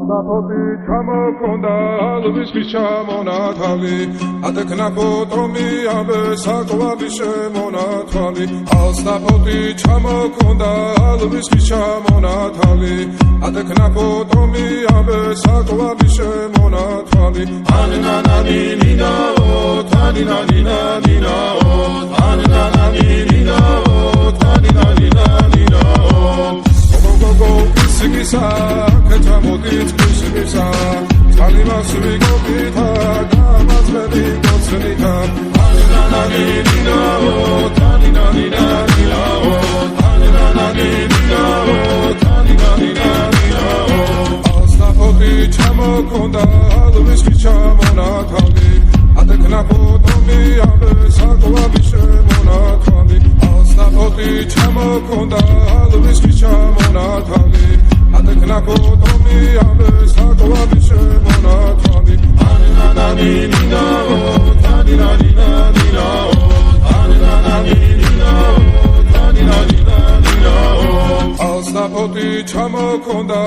Alstapoti ჩამოქონდა ალვის ჩამონათალი ატექნა ფოტომი აბე საკვალი შემონათვალი Alstapoti ჩამოქონდა ალვის ჩამონათალი ატექნა ფოტომი აბე საკვალი შემონათვალი ანანანი ნინაო თანინანი ნინაო ანანანი ნინაო თანინანი ნინაო გოგო ისგისა კეთამოდით ისგისა წალიმას ვიგობითა გამაძლები გოცნითა ანანანი ნინაო თანინანი ნინაო ანანანი ნინაო თანინანი ნინაო Alstapoti ჩამოქონდა ალვის ჩამონათალი ატექნა ფოტომი აბე საკვალი შემონათვალი Alstapoti ჩამოქონდა ალვის ჩამონათალი ატექნა ფოტომი აბე საკვალი შემონათვალი ანანანი ნინაო თანინანი ნინაო ანანანი ნინაო თანინანი ნინაო Alstapoti ჩამოქონდა